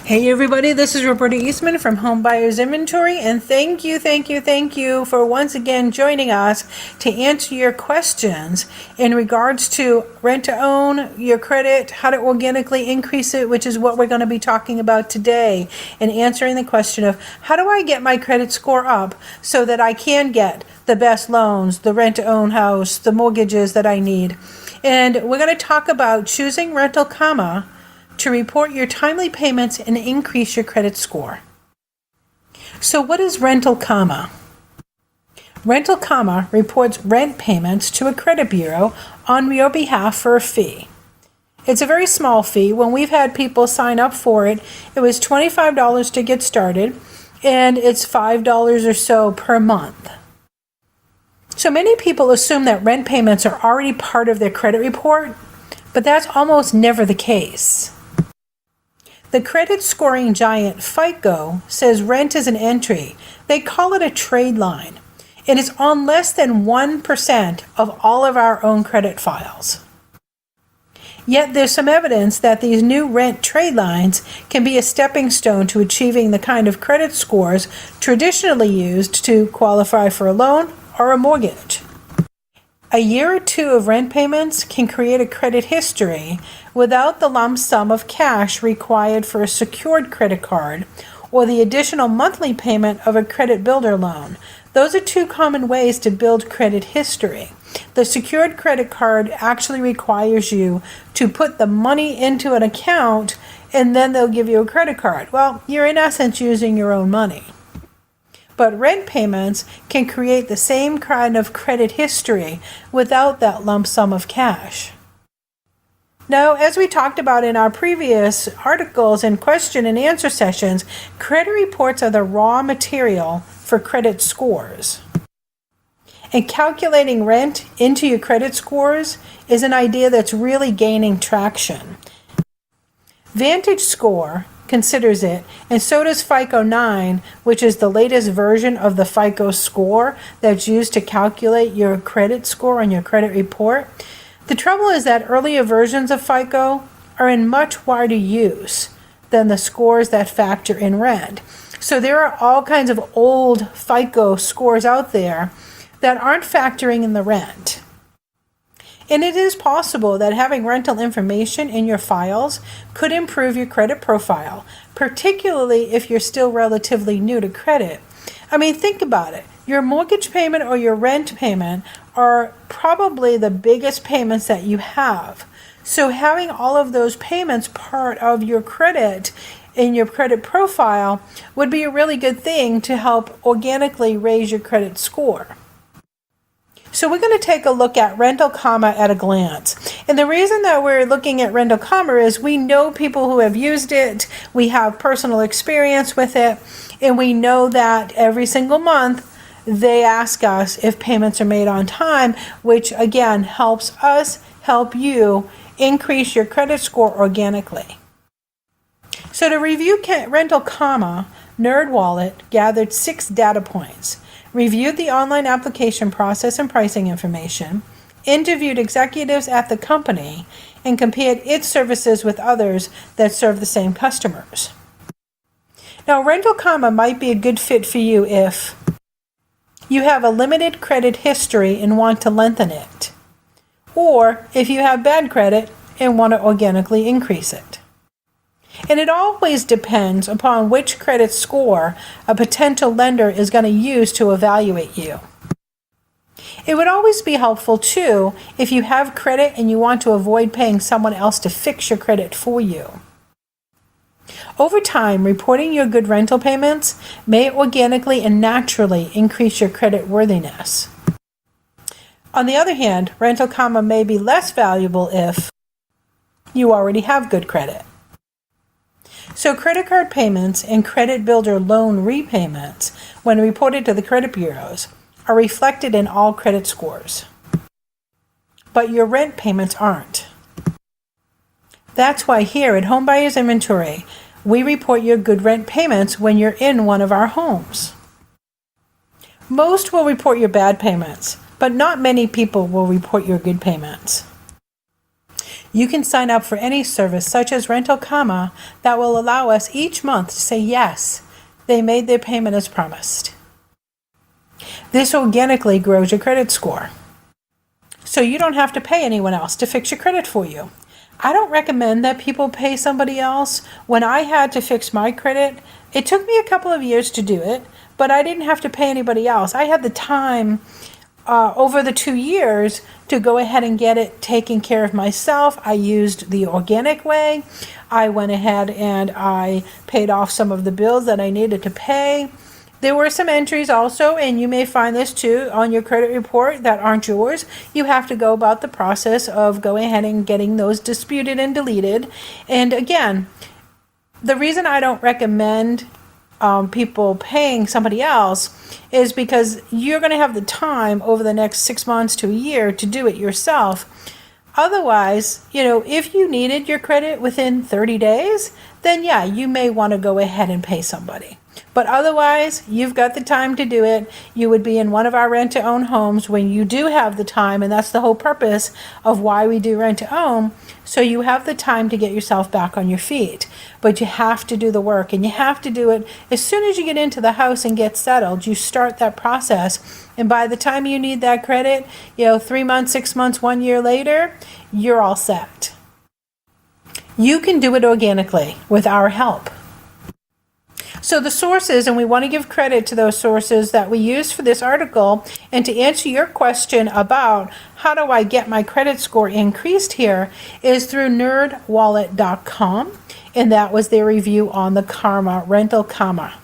Hey everybody, this is Roberta Eastman from Home Buyers Inventory, and thank you for once again joining us to answer your questions in regards to rent to own, your credit, how to organically increase it, which is what we're going to be talking about today, and answering the question of how do I get my credit score up so that I can get the best loans, the rent to own house, the mortgages that I need. And we're going to talk about choosing rental Kharma to report your timely payments and increase your credit score. So what is rental Kharma? Rental Kharma reports rent payments to a credit bureau on your behalf for a fee. It's a very small fee. When we've had people sign up for it, it was $25 to get started, and it's $5 or so per month. So many people assume that rent payments are already part of their credit report, but that's almost never the case. The credit scoring giant FICO says rent is an entry. They call it a trade line. It is on less than 1% of all of our own credit files. Yet there's some evidence that these new rent trade lines can be a stepping stone to achieving the kind of credit scores traditionally used to qualify for a loan or a mortgage. A year or two of rent payments can create a credit history without the lump sum of cash required for a secured credit card or the additional monthly payment of a credit builder loan. Those are two common ways to build credit history. The secured credit card actually requires you to put the money into an account and then they'll give you a credit card. Well, you're in essence using your own money. But rent payments can create the same kind of credit history without that lump sum of cash. Now, as we talked about in our previous articles and question and answer sessions, credit reports are the raw material for credit scores. And calculating rent into your credit scores is an idea that's really gaining traction. VantageScore considers it, and so does FICO 9, which is the latest version of the FICO score that's used to calculate your credit score on your credit report. The trouble is that earlier versions of FICO are in much wider use than the scores that factor in rent. So there are all kinds of old FICO scores out there that aren't factoring in the rent. And it is possible that having rental information in your files could improve your credit profile, particularly if you're still relatively new to credit. I mean, think about it. Your mortgage payment or your rent payment are probably the biggest payments that you have. So having all of those payments part of your credit in your credit profile would be a really good thing to help organically raise your credit score. So we're going to take a look at rental Kharma at a glance. And the reason that we're looking at rental Kharma is we know people who have used it, we have personal experience with it, and we know that every single month they ask us if payments are made on time, which again helps us help you increase your credit score organically. So to review rental Kharma, NerdWallet gathered 6 data points. Reviewed the online application process and pricing information, interviewed executives at the company, and compared its services with others that serve the same customers. Now, rental Kharma might be a good fit for you if you have a limited credit history and want to lengthen it, or if you have bad credit and want to organically increase it. And it always depends upon which credit score a potential lender is going to use to evaluate you. It would always be helpful, too, if you have credit and you want to avoid paying someone else to fix your credit for you. Over time, reporting your good rental payments may organically and naturally increase your credit worthiness. On the other hand, rental Kharma may be less valuable if you already have good credit. So credit card payments and credit builder loan repayments, when reported to the credit bureaus, are reflected in all credit scores. But your rent payments aren't. That's why here at Home Buyers Inventory, we report your good rent payments when you're in one of our homes. Most will report your bad payments, but not many people will report your good payments. You can sign up for any service such as Rental Kharma that will allow us each month to say yes, they made their payment as promised. This organically grows your credit score, so you don't have to pay anyone else to fix your credit for you. I don't recommend that people pay somebody else. When I had to fix my credit, it took me a couple of years to do it, but I didn't have to pay anybody else. I had the time over the 2 years to go ahead and get it taken care of myself. I used the organic way. I went ahead and I paid off some of the bills that I needed to pay. There were some entries also, and you may find this too, on your credit report that aren't yours. You have to go about the process of going ahead and getting those disputed and deleted. And again, the reason I don't recommend people paying somebody else is because you're going to have the time over the next 6 months to a year to do it yourself. Otherwise, if you needed your credit within 30 days, then yeah, you may want to go ahead and pay somebody. But otherwise, you've got the time to do it. You would be in one of our rent-to-own homes when you do have the time, and that's the whole purpose of why we do rent-to-own, so you have the time to get yourself back on your feet. But you have to do the work, and you have to do it as soon as you get into the house and get settled. You start that process, and by the time you need that credit, 3 months, 6 months, 1 year later, you're all set. You can do it organically with our help. So the sources, and we want to give credit to those sources that we use for this article, and to answer your question about how do I get my credit score increased here, is through nerdwallet.com, and that was their review on the Kharma, Rental Kharma.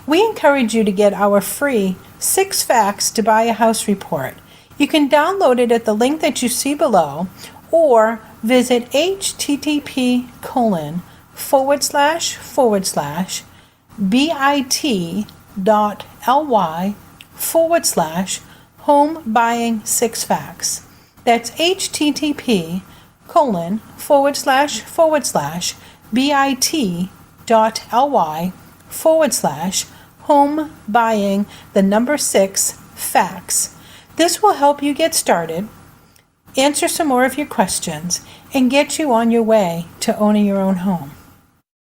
We encourage you to get our free 6 Facts to Buy a House report. You can download it at the link that you see below, or visit http://bit.ly/home buying 6 facts. That's http://bit.ly/home buying 6 facts. This will help you get started, answer some more of your questions, and get you on your way to owning your own home.